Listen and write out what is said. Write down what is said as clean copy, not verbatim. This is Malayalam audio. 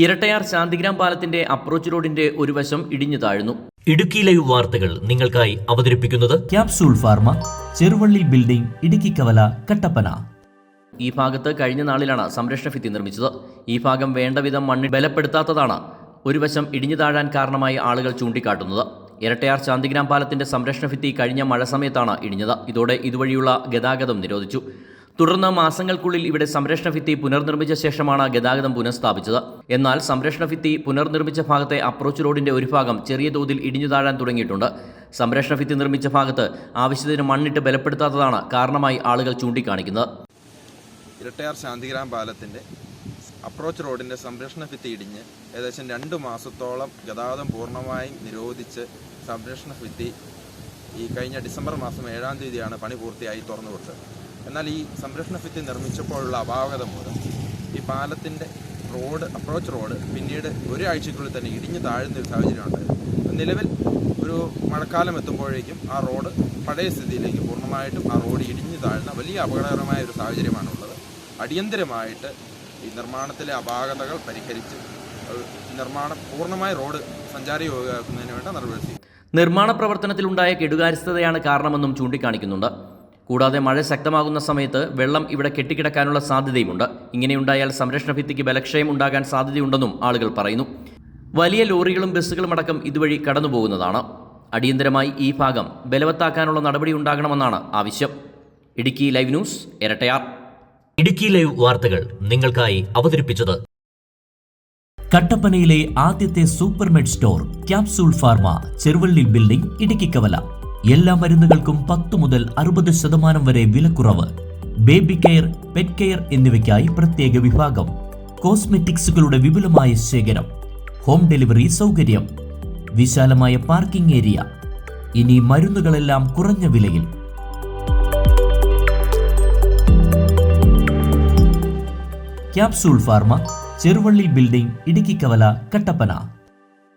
ഇരട്ടയാർ ശാന്തിഗ്രാം പാലത്തിന്റെ അപ്രോച്ച് റോഡിന്റെ ഒരു വശം ഇടിഞ്ഞു താഴ്ന്നു. ഇടുക്കി ലൈവ് വാർത്തകൾ നിങ്ങൾക്കായി അവതരിപ്പിക്കുന്നത് capsule Pharma, Cheruvally building, Idukki കവല, കട്ടപ്പന. ഈ ഭാഗത്ത് കഴിഞ്ഞ നാളിലാണ് സംരക്ഷണ ഭിത്തി നിർമ്മിച്ചത്. ഈ ഭാഗം വേണ്ടവിധം മണ്ണിൽ ബലപ്പെടുത്താത്തതാണ് ഒരു വശം ഇടിഞ്ഞു താഴാൻ കാരണമായി ആളുകൾ ചൂണ്ടിക്കാട്ടുന്നത്. ഇരട്ടയാർ ശാന്തിഗ്രാം പാലത്തിന്റെ സംരക്ഷണ ഭിത്തി കഴിഞ്ഞ മഴ സമയത്താണ് ഇടിഞ്ഞത്. ഇതോടെ ഇതുവഴിയുള്ള ഗതാഗതം നിരോധിച്ചു. തുടർന്ന് മാസങ്ങൾക്കുള്ളിൽ ഇവിടെ സംരക്ഷണ ഭിത്തി പുനർനിർമ്മിച്ച ശേഷമാണ് ഗതാഗതം പുനഃസ്ഥാപിച്ചത്. എന്നാൽ സംരക്ഷണ ഭിത്തി പുനർനിർമ്മിച്ച ഭാഗത്തെ അപ്രോച്ച് റോഡിന്റെ ഒരു ഭാഗം ചെറിയ തോതിൽ ഇടിഞ്ഞു താഴാൻ തുടങ്ങിയിട്ടുണ്ട്. സംരക്ഷണ ഭിത്തി നിർമ്മിച്ച ഭാഗത്ത് ആവശ്യത്തിന് മണ്ണിട്ട് ബലപ്പെടുത്താത്തതാണ് കാരണമായി ആളുകൾ ചൂണ്ടിക്കാണിക്കുന്നത്. ഇരട്ടയാർ ശാന്തിഗ്രാം പാലത്തിൻ്റെ അപ്രോച്ച് റോഡിൻ്റെ സംരക്ഷണ ഭിത്തി ഇടിഞ്ഞ് ഏകദേശം 2 മാസത്തോളം ഗതാഗതം പൂർണ്ണമായും നിരോധിച്ച് സംരക്ഷണ ഭിത്തി ഈ കഴിഞ്ഞ ഡിസംബർ മാസം 7-ാം തീയതിയാണ് പണി പൂർത്തിയായി തുറന്നു കൊടുത്തത്. എന്നാൽ ഈ സംരക്ഷണ ഭിത്തി നിർമ്മിച്ചപ്പോഴുള്ള അപാകത മൂലം ഈ പാലത്തിൻ്റെ അപ്രോച്ച് റോഡ് പിന്നീട് ഒരാഴ്ചയ്ക്കുള്ളിൽ തന്നെ ഇടിഞ്ഞു താഴുന്നൊരു സാഹചര്യമുണ്ട്. നിലവിൽ ഒരു മഴക്കാലം എത്തുമ്പോഴേക്കും ആ റോഡ് പഴയ സ്ഥിതിയിലേക്ക് പൂർണ്ണമായിട്ടും ആ റോഡ് ഇടിഞ്ഞു താഴുന്ന വലിയ അപകടകരമായ ഒരു സാഹചര്യമാണുള്ളത്. അടിയന്തരമായിട്ട് ഈ നിർമ്മാണത്തിലെ അപാകതകൾ പരിഹരിച്ച് നിർമ്മാണം പൂർണ്ണമായി റോഡ് സഞ്ചാരയോഗ്യമാക്കുന്നതിന് വേണ്ട നടപടി. നിർമ്മാണ പ്രവർത്തനത്തിലുണ്ടായ കെടുകാര്യസ്ഥതയാണ് കാരണമെന്നും ചൂണ്ടിക്കാണിക്കുന്നുണ്ട്. കൂടാതെ മഴ ശക്തമാകുന്ന സമയത്ത് വെള്ളം ഇവിടെ കെട്ടിക്കിടക്കാനുള്ള സാധ്യതയുമുണ്ട്. ഇങ്ങനെയുണ്ടായാൽ സംരക്ഷണ ഭിത്തിക്ക് ബലക്ഷയം ഉണ്ടാകാൻ സാധ്യതയുണ്ടെന്നും ആളുകൾ പറയുന്നു. വലിയ ലോറികളും ബസ്സുകളും അടക്കം ഇതുവഴി കടന്നുപോകുന്നതാണ്. അടിയന്തരമായി ഈ ഭാഗം ബലവത്താക്കാനുള്ള നടപടി ഉണ്ടാകണമെന്നാണ് ആവശ്യം. Idukki live news, Erattayar. Idukki live വാർത്തകൾ നിങ്ങൾക്കായി അവതരിപ്പിച്ചത് കട്ടപ്പനയിലെ ആദ്യത്തെ Supermed store Capsule Pharma, Cheruvally building, Idukki കവല. എല്ലാ മരുന്നുകൾക്കും 10 മുതൽ 60% വരെ വിലക്കുറവ്. ബേബി കെയർ, പെറ്റ് കെയർ എന്നിവയ്ക്കായി പ്രത്യേക വിഭാഗം. കോസ്മെറ്റിക്സുകളുടെ വിപുലമായ ശേഖരം. ഹോം ഡെലിവറി സൗകര്യം. വിശാലമായ പാർക്കിംഗ് ഏരിയ. ഇനി മരുന്നുകളെല്ലാം കുറഞ്ഞ വിലയിൽ. Capsule Pharma, Cheruvally building, Idukki കവല, കട്ടപ്പന.